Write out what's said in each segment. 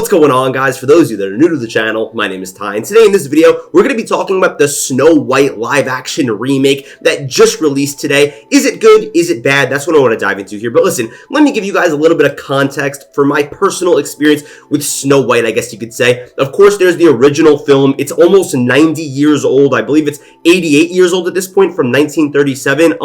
What's going on, guys? For those of you that are new to the channel, my name is Ty, and today in this video, we're going to be talking about the Snow White live-action remake that just released today. Is it good? Is it bad? That's what I want to dive into here. But listen, let me give you guys a little bit of context for my personal experience with Snow White, I guess you could say. Of course, there's the original film. It's almost 90 years old. I believe it's 88 years old at this point, from 1937.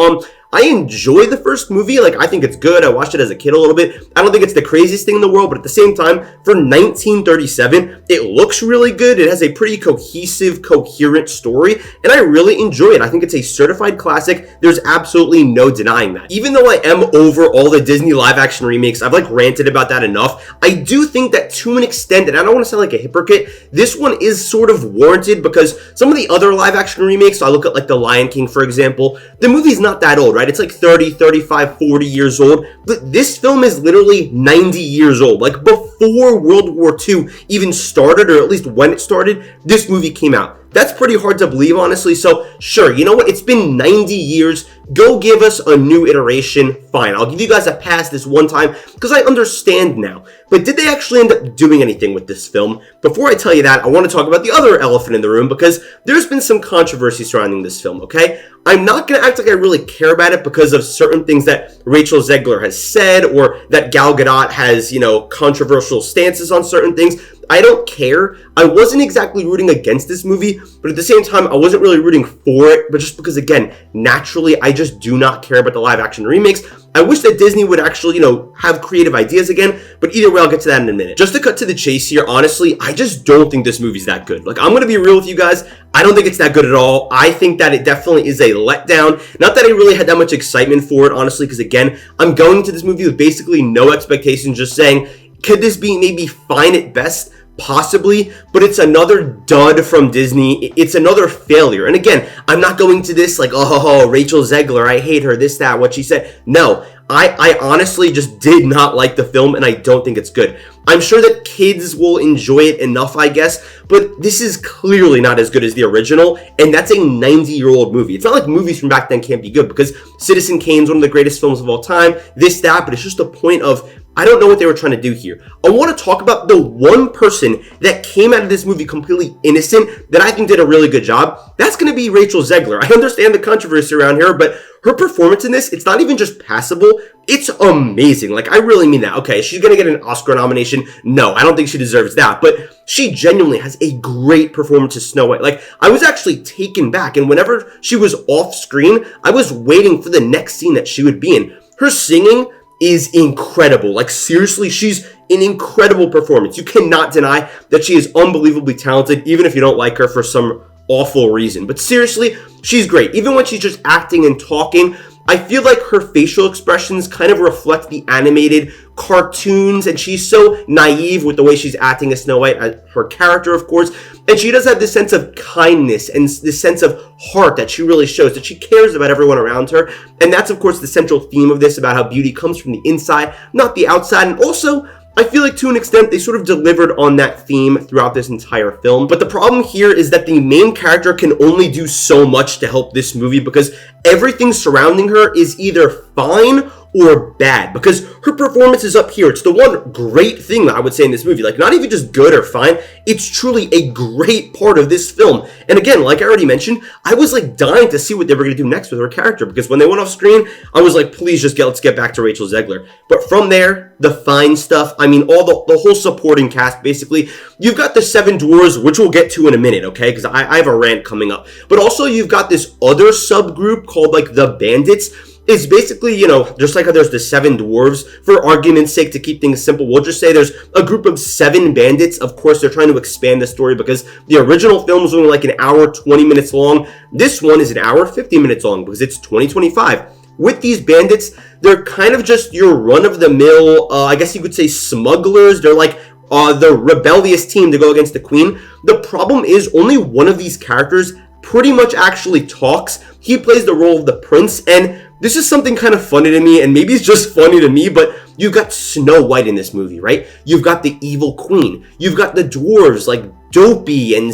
I enjoy the first movie. I think it's good. I watched it as a kid a little bit. I don't think it's the craziest thing in the world, but at the same time, for 1937, it looks really good. It has a pretty cohesive, coherent story, and I really enjoy it. I think it's a certified classic. There's absolutely no denying that. Even though I am over all the Disney live-action remakes, I've ranted about that enough. I do think that to an extent, and I don't want to sound like a hypocrite, this one is sort of warranted because some of the other live-action remakes, so I look at The Lion King, for example, the movie's not that old, right? It's 30, 35, 40 years old, but this film is literally 90 years old. Before World War II even started, or at least when it started, this movie came out. That's pretty hard to believe, honestly. So sure, you know what? It's been 90 years. Go give us a new iteration. Fine, I'll give you guys a pass this one time because I understand now. But did they actually end up doing anything with this film? Before I tell you that, I want to talk about the other elephant in the room because there's been some controversy surrounding this film, okay? I'm not going to act like I really care about it because of certain things that Rachel Zegler has said or that Gal Gadot has, controversial stances on certain things. I don't care. I wasn't exactly rooting against this movie, but at the same time, I wasn't really rooting for it, but just because, again, naturally, I just do not care about the live-action remakes. I wish that Disney would actually, have creative ideas again, but either way, I'll get to that in a minute. Just to cut to the chase here, honestly, I just don't think this movie's that good. I'm going to be real with you guys. I don't think it's that good at all. I think that it definitely is a letdown. Not that I really had that much excitement for it, honestly, because, again, I'm going into this movie with basically no expectations, just saying, could this be maybe fine at best? Possibly, but it's another dud from Disney. It's another failure. And again, I'm not going to this oh, Rachel Zegler, I hate her, this, that, what she said. No, I honestly just did not like the film, and I don't think it's good. I'm sure that kids will enjoy it enough, I guess, but this is clearly not as good as the original, and that's a 90-year-old movie. It's not like movies from back then can't be good, because Citizen Kane's one of the greatest films of all time, this, that, but it's just a point of, I don't know what they were trying to do here. I want to talk about the one person that came out of this movie completely innocent that I think did a really good job. That's going to be Rachel Zegler. I understand the controversy around here, but her performance in this, it's not even just passable. It's amazing. I really mean that. Okay, she's going to get an Oscar nomination. No, I don't think she deserves that, but she genuinely has a great performance as Snow White. I was actually taken back, and whenever she was off screen, I was waiting for the next scene that she would be in. Her singing is incredible. Seriously, she's an incredible performance. You cannot deny that she is unbelievably talented, even if you don't like her for some awful reason. But seriously, she's great. Even when she's just acting and talking, I feel like her facial expressions kind of reflect the animated cartoons, and she's so naive with the way she's acting as Snow White, her character, of course, and she does have this sense of kindness and this sense of heart that she really shows, that she cares about everyone around her, and that's, of course, the central theme of this, about how beauty comes from the inside, not the outside, and also, I feel like to an extent they sort of delivered on that theme throughout this entire film. But the problem here is that the main character can only do so much to help this movie because everything surrounding her is either fine or bad, because her performance is up here. It's the one great thing that I would say in this movie. Not even just good or fine, it's truly a great part of this film. And again, like I already mentioned, I was dying to see what they were going to do next with her character, because when they went off screen, I was please just let's get back to Rachel Zegler. But from there, the fine stuff, all the whole supporting cast, basically, you've got the Seven Dwarves, which we'll get to in a minute, okay, because I have a rant coming up. But also, you've got this other subgroup called, the Bandits. It's basically, just like how there's the Seven Dwarves, for argument's sake, to keep things simple, we'll just say there's a group of 7 bandits. Of course, they're trying to expand the story because the original film was only an hour, 20 minutes long. This one is an hour, 50 minutes long because it's 2025. With these bandits, they're kind of just your run-of-the-mill, I guess you could say smugglers. They're the rebellious team to go against the queen. The problem is only one of these characters pretty much actually talks. He plays the role of the prince, and this is something kind of funny to me, and maybe it's just funny to me, but you've got Snow White in this movie, right? You've got the evil queen. You've got the dwarves Dopey and,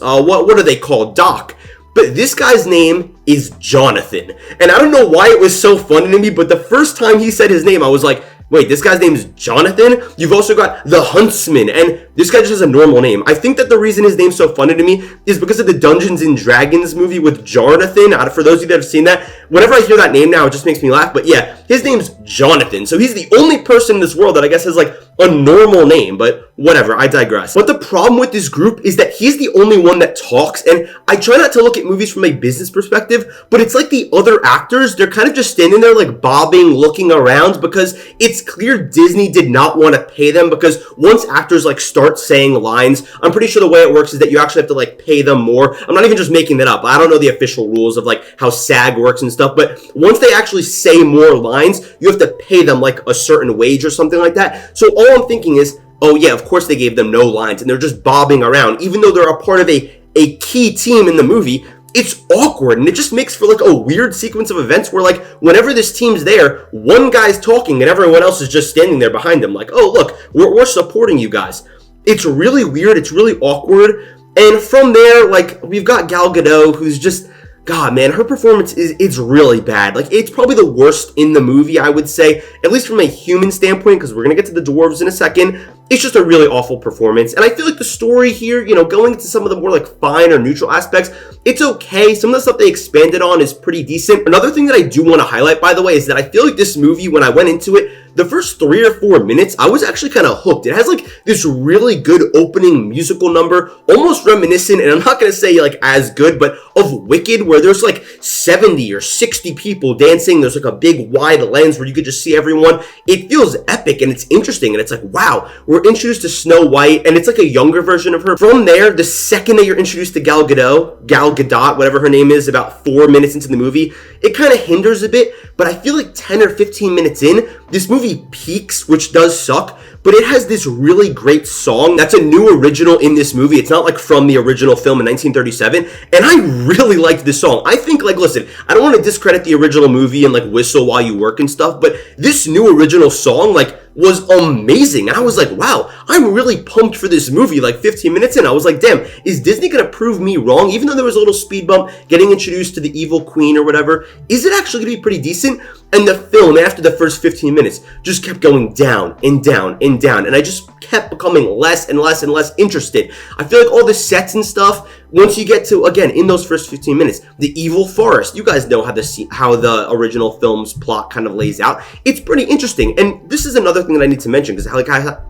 what are they called? Doc. But this guy's name is Jonathan. And I don't know why it was so funny to me, but the first time he said his name, I was like, wait, this guy's name is Jonathan? You've also got the Huntsman, and this guy just has a normal name. I think that the reason his name's so funny to me is because of the Dungeons and Dragons movie with Jonathan. For those of you that have seen that, whenever I hear that name now, it just makes me laugh. But yeah, his name's Jonathan. So he's the only person in this world that I guess has like a normal name, but whatever, I digress. But the problem with this group is that he's the only one that talks, and I try not to look at movies from a business perspective, but it's like the other actors, they're kind of just standing there like bobbing, looking around, because it's clear Disney did not want to pay them, because once actors like start saying lines, I'm pretty sure the way it works is that you actually have to like pay them more. I'm not even just making that up. I don't know the official rules of like how SAG works and stuff, but once they actually say more lines, you have to pay them like a certain wage or something like that. So all I'm thinking is, oh yeah, of course they gave them no lines and they're just bobbing around, even though they're a part of a key team in the movie. It's awkward, and it just makes for like a weird sequence of events where like whenever this team's there, one guy's talking and everyone else is just standing there behind them like, oh look, we're supporting you guys. It's really weird, it's really awkward, and from there, like, we've got Gal Gadot, who's just, God, man, her performance it's really bad. Like, it's probably the worst in the movie, I would say, at least from a human standpoint, because we're going to get to the dwarves in a second. It's just a really awful performance, and I feel like the story here, you know, going into some of the more, like, fine or neutral aspects, it's okay. Some of the stuff they expanded on is pretty decent. Another thing that I do want to highlight, by the way, is that I feel like this movie, when I went into it, the first 3 or 4 minutes, I was actually kind of hooked. It has like this really good opening musical number, almost reminiscent, and I'm not going to say like as good, but of Wicked, where there's like 70 or 60 people dancing. There's like a big wide lens where you could just see everyone. It feels epic and it's interesting, and it's like, wow, we're introduced to Snow White, and it's like a younger version of her. From there, the second that you're introduced to Gal Gadot, whatever her name is, about 4 minutes into the movie, it kind of hinders a bit, but I feel like 10 or 15 minutes in, this movie peaks, which does suck, but it has this really great song that's a new original in this movie. It's not like from the original film in 1937, and I really liked this song. I think, like, listen, I don't want to discredit the original movie and like Whistle While You Work and stuff, but this new original song, like, was amazing. And I was like, wow, I'm really pumped for this movie. Like 15 minutes in, I was like, damn, is Disney gonna prove me wrong? Even though there was a little speed bump getting introduced to the evil queen or whatever, is it actually gonna be pretty decent? And the film, after the first 15 minutes, just kept going down and down and down, and I just kept becoming less and less and less interested. I feel like all the sets and stuff, once you get to, again, in those first 15 minutes, the evil forest, you guys know how the original film's plot kind of lays out. It's pretty interesting, and this is another thing that I need to mention, because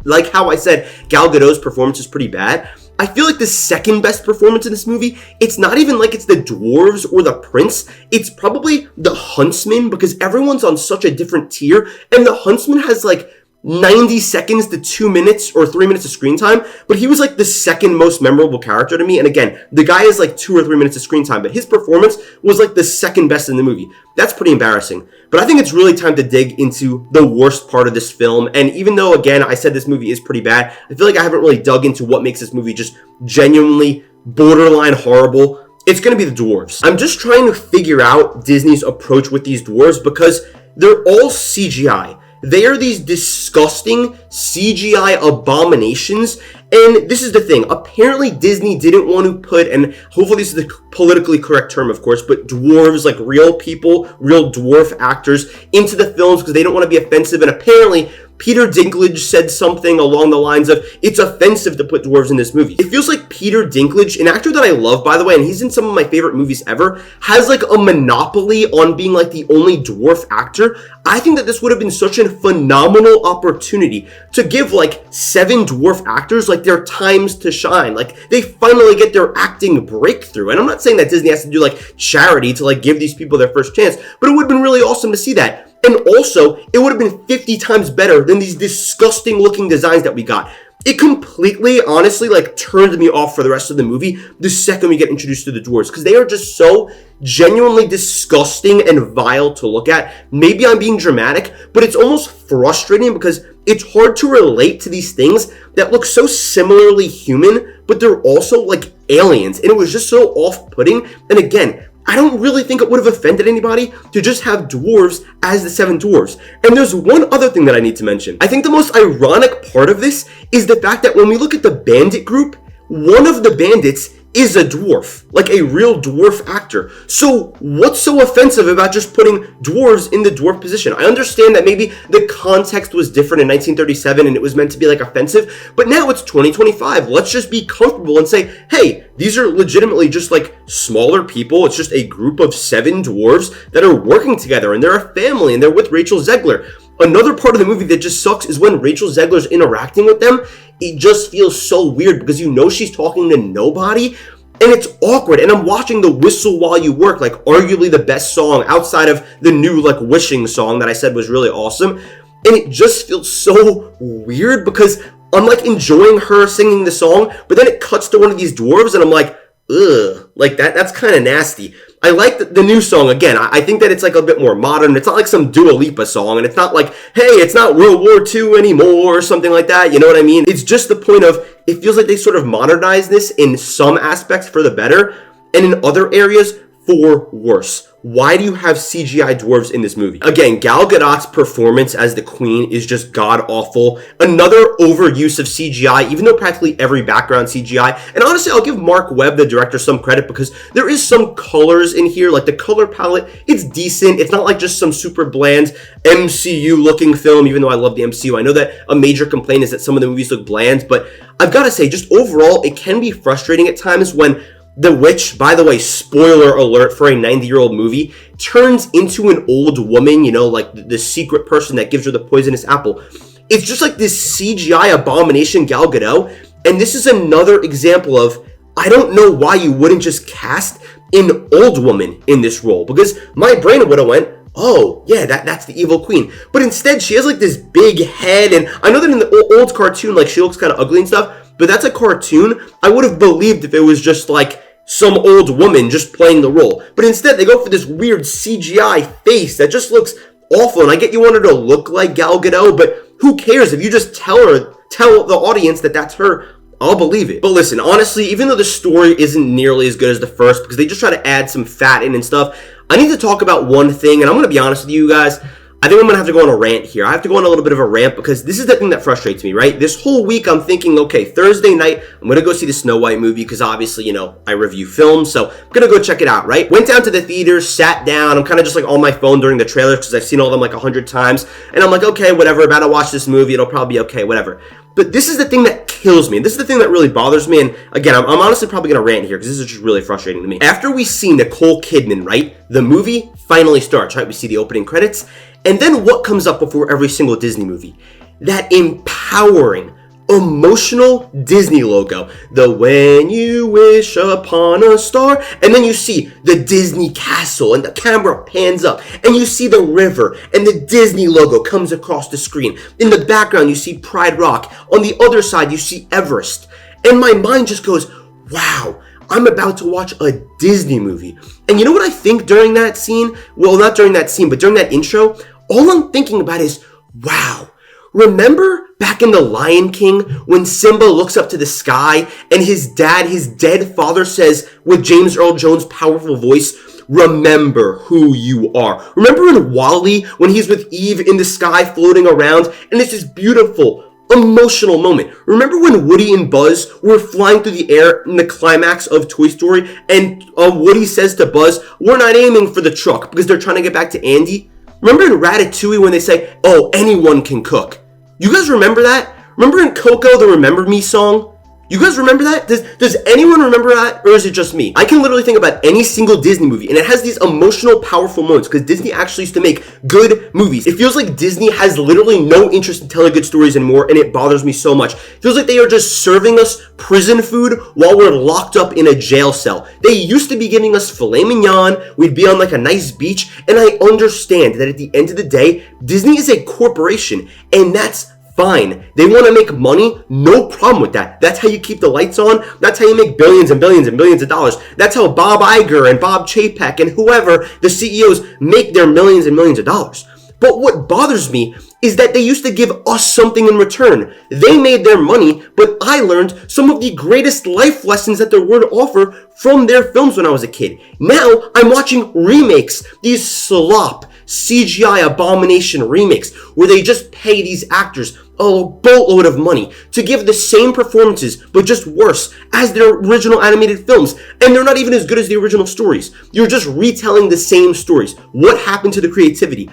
like how I said Gal Gadot's performance is pretty bad. I feel like the second best performance in this movie, it's not even like it's the dwarves or the prince, it's probably the huntsman, because everyone's on such a different tier, and the huntsman has like 90 seconds to 2 minutes or 3 minutes of screen time, but he was like the second most memorable character to me. And again, the guy has like 2 or 3 minutes of screen time, but his performance was like the second best in the movie. That's pretty embarrassing. But I think it's really time to dig into the worst part of this film. And even though, again, I said this movie is pretty bad, I feel like I haven't really dug into what makes this movie just genuinely borderline horrible. It's going to be the dwarves. I'm just trying to figure out Disney's approach with these dwarves, because they're all CGI. They are these disgusting CGI abominations, and this is the thing. Apparently, Disney didn't want to put, and hopefully this is the politically correct term, of course, but dwarves, like real people, real dwarf actors, into the films because they don't want to be offensive, and apparently Peter Dinklage said something along the lines of, it's offensive to put dwarves in this movie. It feels like Peter Dinklage, an actor that I love, by the way, and he's in some of my favorite movies ever, has like a monopoly on being like the only dwarf actor. I think that this would have been such a phenomenal opportunity to give like 7 dwarf actors like their times to shine. Like, they finally get their acting breakthrough. And I'm not saying that Disney has to do like charity to like give these people their first chance, but it would have been really awesome to see that. And also, it would have been 50 times better than these disgusting looking designs that we got. It completely, honestly, like, turned me off for the rest of the movie the second we get introduced to the dwarves, because they are just so genuinely disgusting and vile to look at. Maybe I'm being dramatic, but it's almost frustrating because it's hard to relate to these things that look so similarly human, but they're also like aliens, and it was just so off-putting. And again, I don't really think it would have offended anybody to just have dwarves as the 7 dwarves. And there's one other thing that I need to mention. I think the most ironic part of this is the fact that when we look at the bandit group, one of the bandits is a dwarf, like a real dwarf actor. So what's so offensive about just putting dwarves in the dwarf position? I understand that maybe the context was different in 1937 and it was meant to be like offensive, but now it's 2025. Let's just be comfortable and say, hey, these are legitimately just like smaller people. It's just a group of 7 dwarves that are working together and they're a family and they're with Rachel Zegler. Another part of the movie that just sucks is when Rachel Zegler's interacting with them. It just feels so weird because you know she's talking to nobody and it's awkward. And I'm watching the Whistle While You Work, like arguably the best song outside of the new like Wishing song that I said was really awesome. And it just feels so weird because I'm like enjoying her singing the song, but then it cuts to one of these dwarves and I'm like, ugh, like that's kind of nasty. I like the new song. Again, I think that it's like a bit more modern. It's not like some Dua Lipa song, and it's not like, hey, it's not World War II anymore or something like that. You know what I mean? It's just the point of, it feels like they sort of modernized this in some aspects for the better, and in other areas for worse. Why do you have CGI dwarves in this movie? Again, Gal Gadot's performance as the queen is just god-awful. Another overuse of CGI, even though practically every background CGI. And honestly, I'll give Mark Webb, the director, some credit because there is some colors in here. Like the color palette, it's decent. It's not like just some super bland MCU-looking film, even though I love the MCU. I know that a major complaint is that some of the movies look bland, but I've got to say, just overall, it can be frustrating at times when the witch, by the way, spoiler alert for a 90-year-old movie, turns into an old woman, you know, like the secret person that gives her the poisonous apple. It's just like this CGI abomination, Gal Gadot. And this is another example of, I don't know why you wouldn't just cast an old woman in this role. Because my brain would have went, oh, yeah, that's the evil queen. But instead, she has like this big head. And I know that in the old cartoon, like she looks kind of ugly and stuff. But that's a cartoon. I would have believed if it was just like some old woman just playing the role. But instead, they go for this weird CGI face that just looks awful. And I get you want her to look like Gal Gadot, but who cares? If you just tell the audience that that's her, I'll believe it. But listen, honestly, even though the story isn't nearly as good as the first, because they just try to add some fat in and stuff, I need to talk about one thing, and I'm going to be honest with you guys. I think I'm going to have to go on a rant here. I have to go on a little bit of a rant because this is the thing that frustrates me, right? This whole week I'm thinking, okay, Thursday night, I'm going to go see the Snow White movie because obviously, you know, I review films, so I'm going to go check it out, right? Went down to the theater, sat down. I'm kind of just like on my phone during the trailers because I've seen all of them like 100 times. And I'm like, okay, whatever, about to watch this movie. It'll probably be okay, whatever. But this is the thing that kills me. This is the thing that really bothers me. And again, I'm honestly probably going to rant here because this is just really frustrating to me. After we see Nicole Kidman, right? The movie finally starts, right? We see the opening credits. And then what comes up before every single Disney movie? That empowering, emotional Disney logo. The When You Wish Upon a Star. And then you see the Disney castle and the camera pans up. And you see the river and the Disney logo comes across the screen. In the background, you see Pride Rock. On the other side, you see Everest. And my mind just goes, wow, I'm about to watch a Disney movie. And you know what I think during that scene? Well, not during that scene, but during that intro, all I'm thinking about is, wow, remember back in The Lion King when Simba looks up to the sky and his dead father says with James Earl Jones' powerful voice, remember who you are. Remember in WALL-E when he's with Eve in the sky floating around and it's this beautiful, emotional moment. Remember when Woody and Buzz were flying through the air in the climax of Toy Story and Woody says to Buzz, we're not aiming for the truck because they're trying to get back to Andy? Remember in Ratatouille when they say, oh, anyone can cook? You guys remember that? Remember in Coco, the Remember Me song? You guys remember that? Does anyone remember that? Or is it just me? I can literally think about any single Disney movie and it has these emotional, powerful moments because Disney actually used to make good movies. It feels like Disney has literally no interest in telling good stories anymore and it bothers me so much. It feels like they are just serving us prison food while we're locked up in a jail cell. They used to be giving us filet mignon, we'd be on like a nice beach, and I understand that at the end of the day, Disney is a corporation and that's fine. They want to make money, no problem with that. That's how you keep the lights on. That's how you make billions and billions and billions of dollars. That's how Bob Iger and Bob Chapek and whoever, the CEOs, make their millions and millions of dollars. But what bothers me is that they used to give us something in return. They made their money, but I learned some of the greatest life lessons that there were to offer from their films when I was a kid. Now I'm watching remakes, these slop, CGI abomination remakes, where they just pay these actors a boatload of money to give the same performances, but just worse, as their original animated films. And they're not even as good as the original stories. You're just retelling the same stories. What happened to the creativity?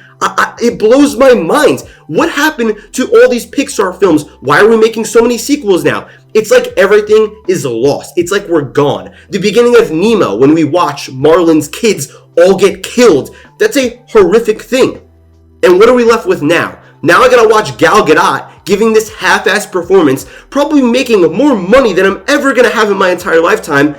It blows my mind. What happened to all these Pixar films? Why are we making so many sequels now? It's like everything is lost. It's like we're gone. The beginning of Nemo, when we watch Marlin's kids all get killed, that's a horrific thing. And what are we left with now? Now I gotta watch Gal Gadot giving this half-assed performance, probably making more money than I'm ever gonna have in my entire lifetime.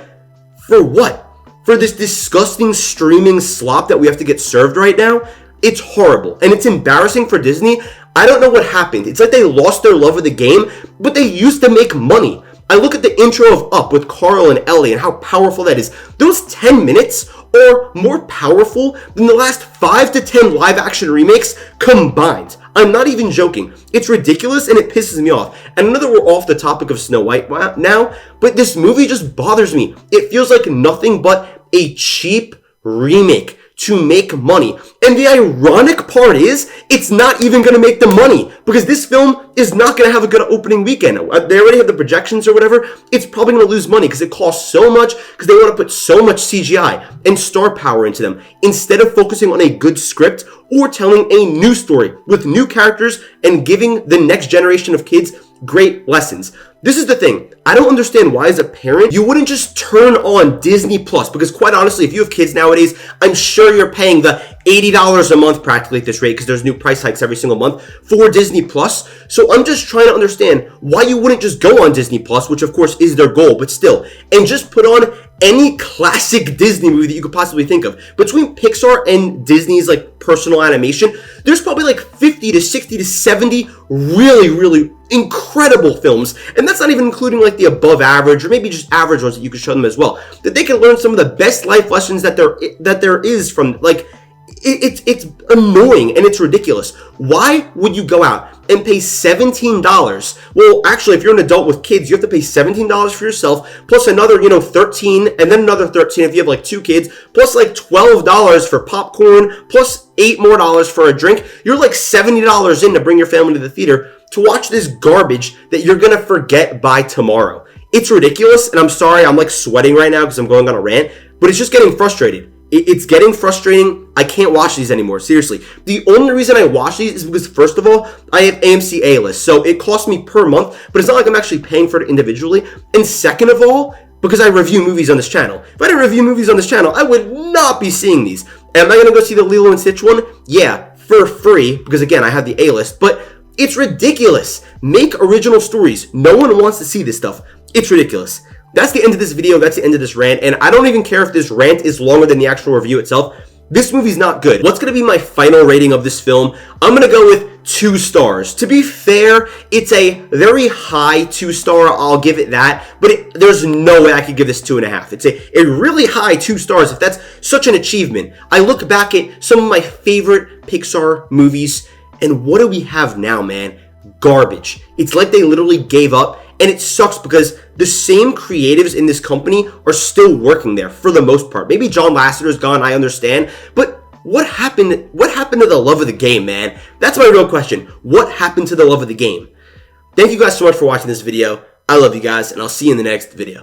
For what? For this disgusting streaming slop that we have to get served right now? It's horrible, and it's embarrassing for Disney. I don't know what happened. It's like they lost their love of the game, but they used to make money. I look at the intro of Up with Carl and Ellie and how powerful that is. Those 10 minutes are more powerful than the last 5 to 10 live-action remakes combined. I'm not even joking. It's ridiculous and it pisses me off. And I know that we're off the topic of Snow White now, but this movie just bothers me. It feels like nothing but a cheap remake to make money. And the ironic part is, it's not even going to make the money, because this film is not going to have a good opening weekend. They already have the projections or whatever. It's probably going to lose money because it costs so much, because they want to put so much CGI and star power into them, instead of focusing on a good script or telling a new story with new characters and giving the next generation of kids great lessons. This is the thing. I don't understand why, as a parent, you wouldn't just turn on Disney Plus, because quite honestly, if you have kids nowadays, I'm sure you're paying the $80 a month practically at this rate, because there's new price hikes every single month for Disney Plus. So I'm just trying to understand why you wouldn't just go on Disney Plus, which of course is their goal, but still, and just put on any classic Disney movie that you could possibly think of. Between Pixar and Disney's like personal animation, there's probably like 50 to 60 to 70 really incredible films, and that's not even including like the above average or maybe just average ones that you could show them as well, that they can learn some of the best life lessons that there is from. Like, it's annoying and it's ridiculous. Why would you go out and pay $17? Well, actually, if you're an adult with kids, you have to pay $17 for yourself, plus another, $13, and then another $13 if you have like 2 kids, plus like $12 for popcorn, plus $8 more for a drink. You're like $70 in to bring your family to the theater to watch this garbage that you're gonna forget by tomorrow. It's ridiculous, and I'm sorry, I'm like sweating right now because I'm going on a rant, but it's just getting frustrated. It's getting frustrating. I can't watch these anymore, seriously. The only reason I watch these is because, first of all, I have AMC A-List, so it costs me per month, but it's not like I'm actually paying for it individually. And second of all, because I review movies on this channel. If I didn't review movies on this channel, I would not be seeing these. And am I going to go see the Lilo and Stitch one? Yeah, for free, because again, I have the A-List, but it's ridiculous. Make original stories. No one wants to see this stuff. It's ridiculous. That's the end of this video. That's the end of this rant. And I don't even care if this rant is longer than the actual review itself. This movie's not good. What's going to be my final rating of this film? I'm going to go with 2 stars. To be fair, it's a very high 2-star. I'll give it that. But there's no way I could give this 2.5. It's a really high 2 stars if that's such an achievement. I look back at some of my favorite Pixar movies, and what do we have now, man? Garbage. It's like they literally gave up. And it sucks because the same creatives in this company are still working there for the most part. Maybe John Lasseter's gone, I understand. But what happened? What happened to the love of the game, man? That's my real question. What happened to the love of the game? Thank you guys so much for watching this video. I love you guys, and I'll see you in the next video.